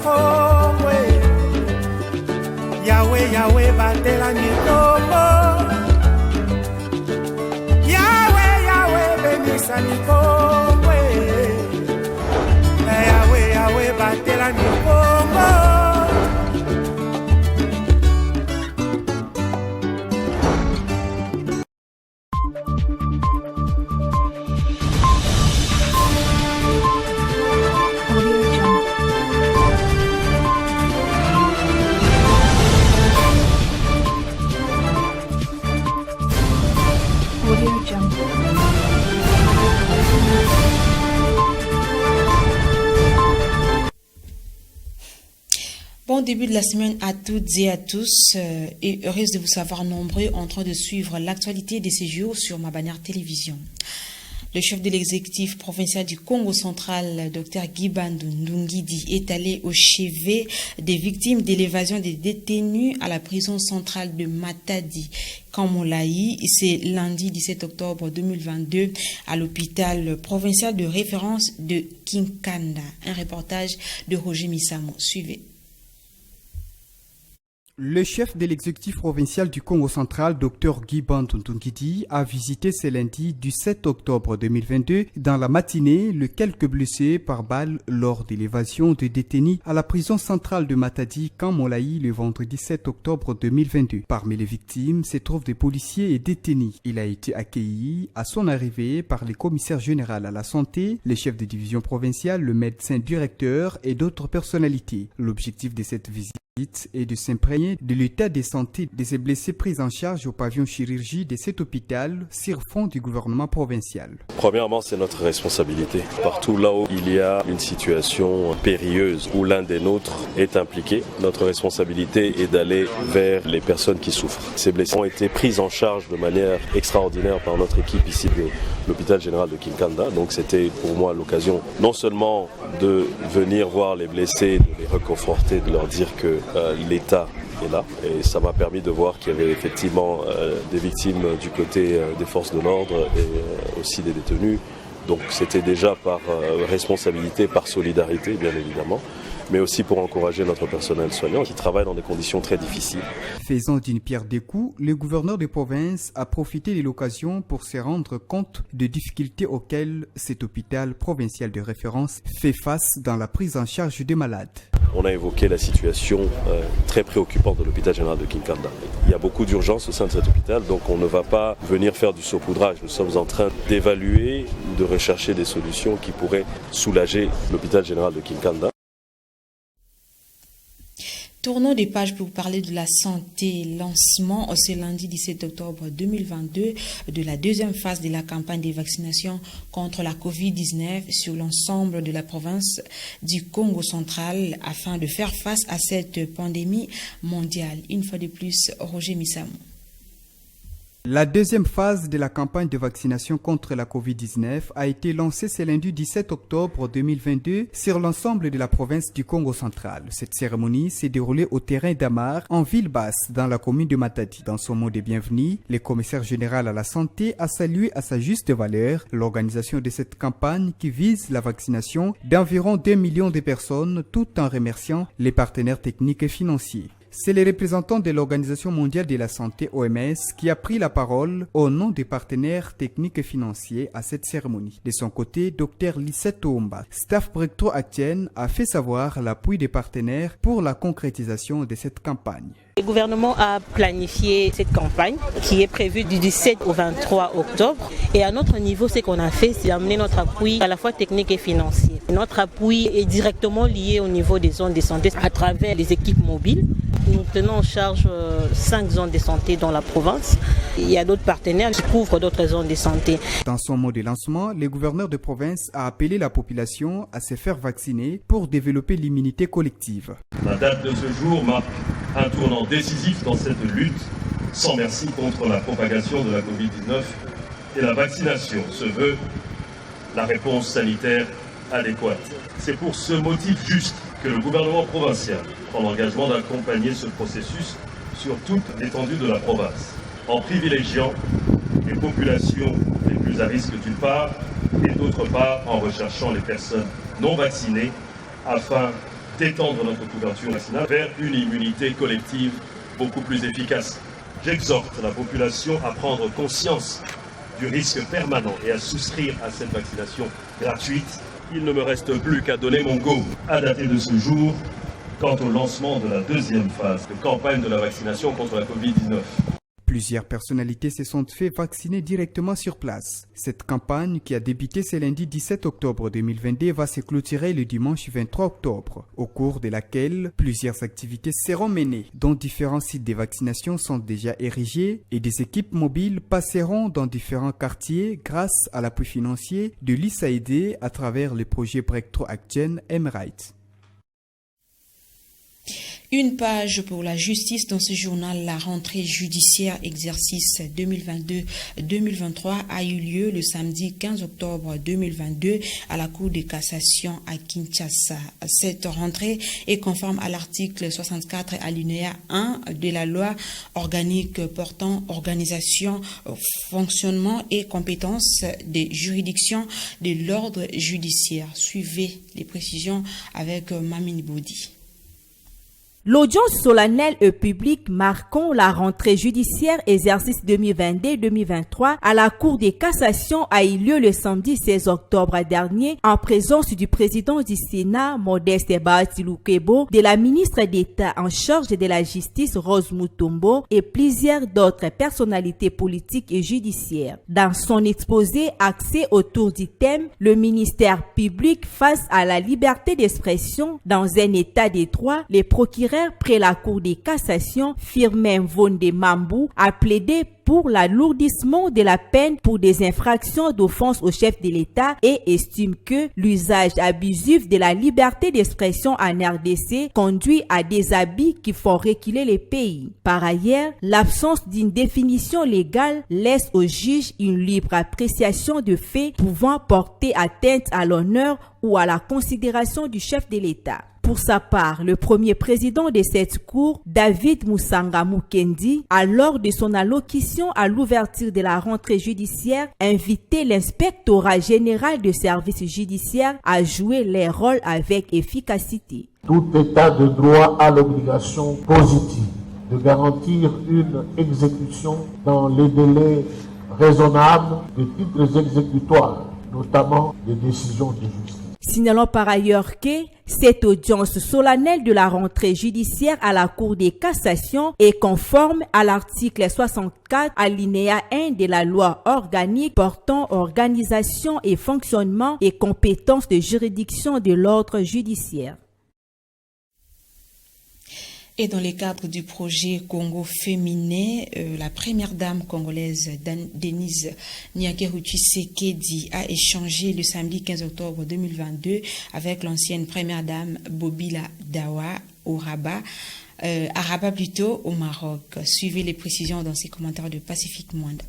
Kongo. Yahweh, Yahweh, batela nikombo. Yahweh, Yahweh, benisa nikombo. Yahweh, Yahweh, batela nikombo. Bon début de la semaine à toutes et à tous et heureuse de vous savoir nombreux en train de suivre l'actualité de ces jours sur ma bannière télévision. Le chef de l'exécutif provincial du Congo central, Dr Guibandu Ndungidi, est allé au chevet des victimes de l'évasion des détenus à la prison centrale de Matadi, Kamolaï. C'est lundi 17 octobre 2022 à l'hôpital provincial de référence de Kinkanda. Un reportage de Roger Misamo. Suivez. Le chef de l'exécutif provincial du Congo central, Dr Guibandu Ndungidi, a visité ce lundi du 7 octobre 2022 dans la matinée les quelques blessés par balle lors de l'évasion de détenus à la prison centrale de Matadi, Kamolaï, le vendredi 7 octobre 2022. Parmi les victimes se trouvent des policiers et détenus. Il a été accueilli à son arrivée par le commissaire général à la santé, le chef de division provinciale, le médecin directeur et d'autres personnalités. L'objectif de cette visite et de s'imprégner de l'état de santé de ces blessés pris en charge au pavillon chirurgie de cet hôpital sur fond du gouvernement provincial. Premièrement, c'est notre responsabilité. Partout là où il y a une situation périlleuse où l'un des nôtres est impliqué, notre responsabilité est d'aller vers les personnes qui souffrent. Ces blessés ont été pris en charge de manière extraordinaire par notre équipe ici de l'hôpital général de Kinkanda. Donc c'était pour moi l'occasion non seulement de venir voir les blessés, de les réconforter, de leur dire que l'État est là, et ça m'a permis de voir qu'il y avait effectivement des victimes du côté des forces de l'ordre et aussi des détenus. Donc c'était déjà par responsabilité, par solidarité bien évidemment, mais aussi pour encourager notre personnel soignant qui travaille dans des conditions très difficiles. Faisant d'une pierre deux coups, le gouverneur de province a profité de l'occasion pour se rendre compte des difficultés auxquelles cet hôpital provincial de référence fait face dans la prise en charge des malades. On a évoqué la situation très préoccupante de l'hôpital général de Kinkanda. Il y a beaucoup d'urgences au sein de cet hôpital, donc on ne va pas venir faire du saupoudrage. Nous sommes en train d'évaluer, de rechercher des solutions qui pourraient soulager l'hôpital général de Kinkanda. Tournons des pages pour parler de la santé. Lancement ce lundi 17 octobre 2022 de la deuxième phase de la campagne de vaccination contre la COVID-19 sur l'ensemble de la province du Congo central afin de faire face à cette pandémie mondiale. Une fois de plus, Roger Misamo. La deuxième phase de la campagne de vaccination contre la COVID-19 a été lancée ce lundi 17 octobre 2022 sur l'ensemble de la province du Congo central. Cette cérémonie s'est déroulée au terrain d'Amar, en ville basse, dans la commune de Matadi. Dans son mot de bienvenue, le commissaire général à la santé a salué à sa juste valeur l'organisation de cette campagne qui vise la vaccination d'environ 2 millions de personnes, tout en remerciant les partenaires techniques et financiers. C'est le représentant de l'Organisation mondiale de la santé OMS qui a pris la parole au nom des partenaires techniques et financiers à cette cérémonie. De son côté, Dr Lisette Oumba, staff Breakthrough Action, a fait savoir l'appui des partenaires pour la concrétisation de cette campagne. Le gouvernement a planifié cette campagne qui est prévue du 17 au 23 octobre. Et à notre niveau, ce qu'on a fait, c'est amener notre appui à la fois technique et financier. Notre appui est directement lié au niveau des zones de santé à travers les équipes mobiles. Nous tenons en charge 5 zones de santé dans la province. Il y a d'autres partenaires qui couvrent d'autres zones de santé. Dans son mot de lancement, le gouverneur de province a appelé la population à se faire vacciner pour développer l'immunité collective. La date de ce jour marque un tournant décisif dans cette lutte sans merci contre la propagation de la Covid-19 et la vaccination se veut la réponse sanitaire adéquate. C'est pour ce motif juste que le gouvernement provincial prend l'engagement d'accompagner ce processus sur toute l'étendue de la province, en privilégiant les populations les plus à risque d'une part et d'autre part en recherchant les personnes non vaccinées afin d'étendre notre couverture vaccinale vers une immunité collective beaucoup plus efficace. J'exhorte la population à prendre conscience du risque permanent et à souscrire à cette vaccination gratuite. Il ne me reste plus qu'à donner mon go à dater de ce jour quant au lancement de la deuxième phase de campagne de la vaccination contre la Covid-19. Plusieurs personnalités se sont fait vacciner directement sur place. Cette campagne, qui a débuté ce lundi 17 octobre 2022, va se clôturer le dimanche 23 octobre, au cours de laquelle plusieurs activités seront menées, dont différents sites de vaccination sont déjà érigés et des équipes mobiles passeront dans différents quartiers grâce à l'appui financier de l'USAID à travers le projet Breakthrough Action Emirates. Une page pour la justice dans ce journal. La rentrée judiciaire exercice 2022-2023 a eu lieu le samedi 15 octobre 2022 à la Cour de cassation à Kinshasa. Cette rentrée est conforme à l'article 64 alinéa 1 de la loi organique portant organisation, fonctionnement et compétences des juridictions de l'ordre judiciaire. Suivez les précisions avec Mamini Boudi. L'audience solennelle et publique marquant la rentrée judiciaire exercice 2022-2023 à la Cour de cassation a eu lieu le samedi 16 octobre dernier en présence du président du Sénat, Modeste Baati-Lukebo, de la ministre d'État en charge de la justice, Rose Mutombo, et plusieurs d'autres personnalités politiques et judiciaires. Dans son exposé axé autour du thème « Le ministère public face à la liberté d'expression dans un état de droit », les procureurs près la Cour de cassation, Firmin Vonde Mambou, a plaidé pour l'alourdissement de la peine pour des infractions d'offense au chef de l'État et estime que l'usage abusif de la liberté d'expression en RDC conduit à des abus qui font reculer les pays. Par ailleurs, l'absence d'une définition légale laisse au juge une libre appréciation de faits pouvant porter atteinte à l'honneur ou à la considération du chef de l'État. Pour sa part, le premier président de cette cour, David Moussanga Mukendi, a lors de son allocution à l'ouverture de la rentrée judiciaire, invité l'inspectorat général de services judiciaires à jouer les rôles avec efficacité. Tout état de droit a l'obligation positive de garantir une exécution dans les délais raisonnables de titres exécutoires, notamment des décisions de justice. Signalons par ailleurs que cette audience solennelle de la rentrée judiciaire à la Cour de cassation est conforme à l'article 64 alinéa 1 de la loi organique portant organisation et fonctionnement et compétences de juridiction de l'ordre judiciaire. Et dans le cadre du projet Congo féminin, la première dame congolaise Denise Nyakeru Tshisekedi a échangé le samedi 15 octobre 2022 avec l'ancienne première dame Bobila Dawa au Rabat, à Rabat plutôt au Maroc. Suivez les précisions dans ces commentaires de Pacifique Mwanda.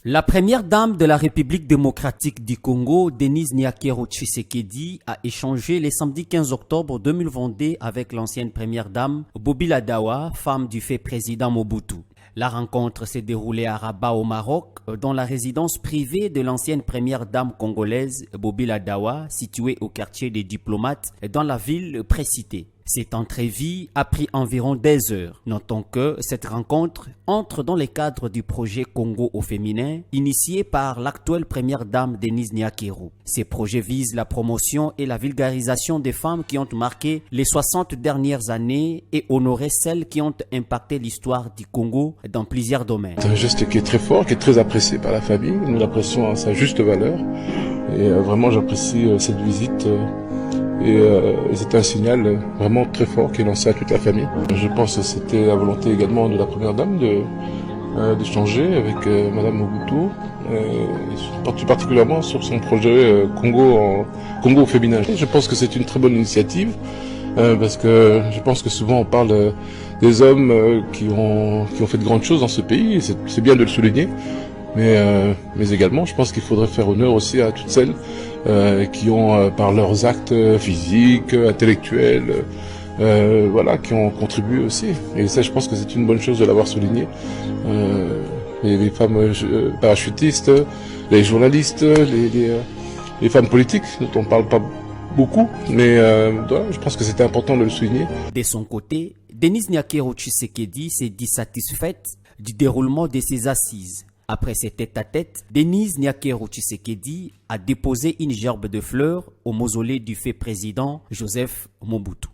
La première dame de la République démocratique du Congo, Denise Nyakeru Tshisekedi, a échangé le samedi 15 octobre 2022 avec l'ancienne première dame Bobila Dawa, femme du fait président Mobutu. La rencontre s'est déroulée à Rabat au Maroc, dans la résidence privée de l'ancienne première dame congolaise Bobila Dawa, située au quartier des diplomates dans la ville précitée. Cette entrevue a pris environ 10 heures. Notons que cette rencontre entre dans le cadre du projet Congo au féminin, initié par l'actuelle première dame Denise Nyakeru. Ces projets visent la promotion et la vulgarisation des femmes qui ont marqué les 60 dernières années et honorer celles qui ont impacté l'histoire du Congo dans plusieurs domaines. C'est un geste qui est très fort, qui est très apprécié par la famille. Nous l'apprécions à sa juste valeur. Et vraiment, j'apprécie cette visite. Et c'est un signal vraiment très fort qui est lancé à toute la famille. Je pense que c'était la volonté également de la première dame d'échanger avec Madame Mobutu, tout particulièrement sur son projet Congo au féminin. Je pense que c'est une très bonne initiative parce que je pense que souvent on parle des hommes qui ont fait de grandes choses dans ce pays, et c'est bien de le souligner. Mais également, je pense qu'il faudrait faire honneur aussi à toutes celles qui ont, par leurs actes physiques, intellectuels, qui ont contribué aussi. Et ça, je pense que c'est une bonne chose de l'avoir souligné. Les femmes parachutistes, les journalistes, les femmes politiques, dont on parle pas beaucoup, mais voilà, je pense que c'était important de le souligner. De son côté, Denise Nyakero Tshisekedi s'est dit satisfaite du déroulement de ses assises. Après ses tête-à-tête, Denise Nyakero Tshisekedi a déposé une gerbe de fleurs au mausolée du fait président Joseph Mobutu.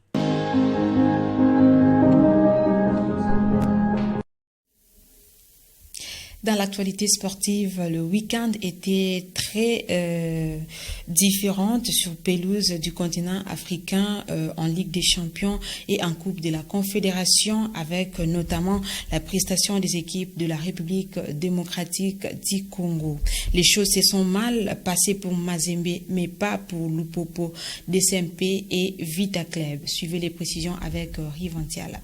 Dans l'actualité sportive, le week-end était très différente sur pelouse du continent africain en Ligue des Champions et en Coupe de la Confédération, avec notamment la prestation des équipes de la République démocratique du Congo. Les choses se sont mal passées pour Mazembe, mais pas pour Lupopo, DSMP et Vita Club. Suivez les précisions avec Rivantiala.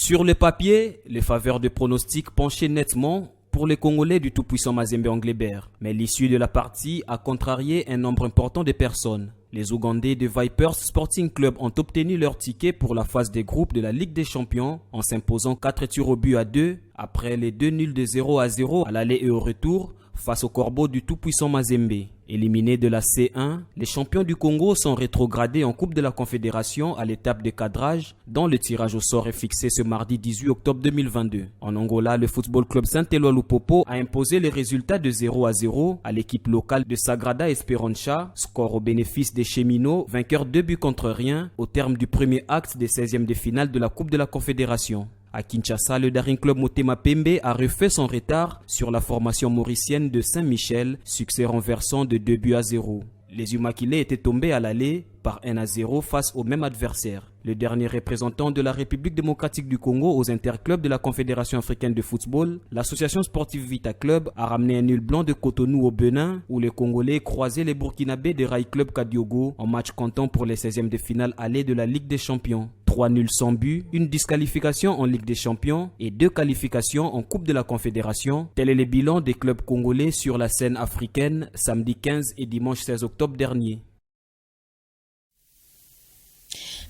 Sur le papier, les faveurs de pronostic penchaient nettement pour les Congolais du tout-puissant Mazembe Anglebert. Mais l'issue de la partie a contrarié un nombre important de personnes. Les Ougandais de Vipers Sporting Club ont obtenu leur ticket pour la phase des groupes de la Ligue des Champions en s'imposant 4 tirs au but à 2 après les 2 nuls de 0-0 à l'aller et au retour face au Corbeau du tout-puissant Mazembe. Éliminés de la C1, les champions du Congo sont rétrogradés en Coupe de la Confédération à l'étape de cadrage, dont le tirage au sort est fixé ce mardi 18 octobre 2022. En Angola, le Football Club Saint-Éloi Lupopo a imposé les résultats de 0-0 à l'équipe locale de Sagrada Esperança, score au bénéfice des Cheminots, vainqueurs 2 buts contre rien au terme du premier acte des 16e de finale de la Coupe de la Confédération. À Kinshasa, le Daring Club Motema Pembe a refait son retard sur la formation mauricienne de Saint-Michel, succès renversant de 2-0. Les Umakilés étaient tombés à l'aller par 1-0 face au même adversaire. Le dernier représentant de la République démocratique du Congo aux interclubs de la Confédération africaine de football, l'association sportive Vita Club, a ramené un nul blanc de Cotonou au Bénin, où les Congolais croisaient les Burkinabés de Rai Club Kadiogo en match comptant pour les 16e de finale aller de la Ligue des Champions. 3 nuls sans but, une disqualification en Ligue des Champions et 2 qualifications en Coupe de la Confédération. Tel est le bilan des clubs congolais sur la scène africaine samedi 15 et dimanche 16 octobre dernier.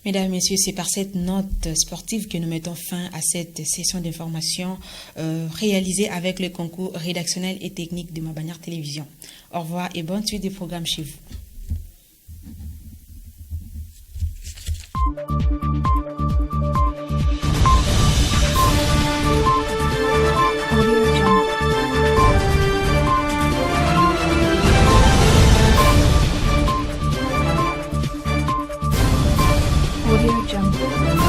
Mesdames et messieurs, c'est par cette note sportive que nous mettons fin à cette session d'information réalisée avec le concours rédactionnel et technique de Mabanière Télévision. Au revoir et bonne suite des programmes chez vous. Audio Jungle.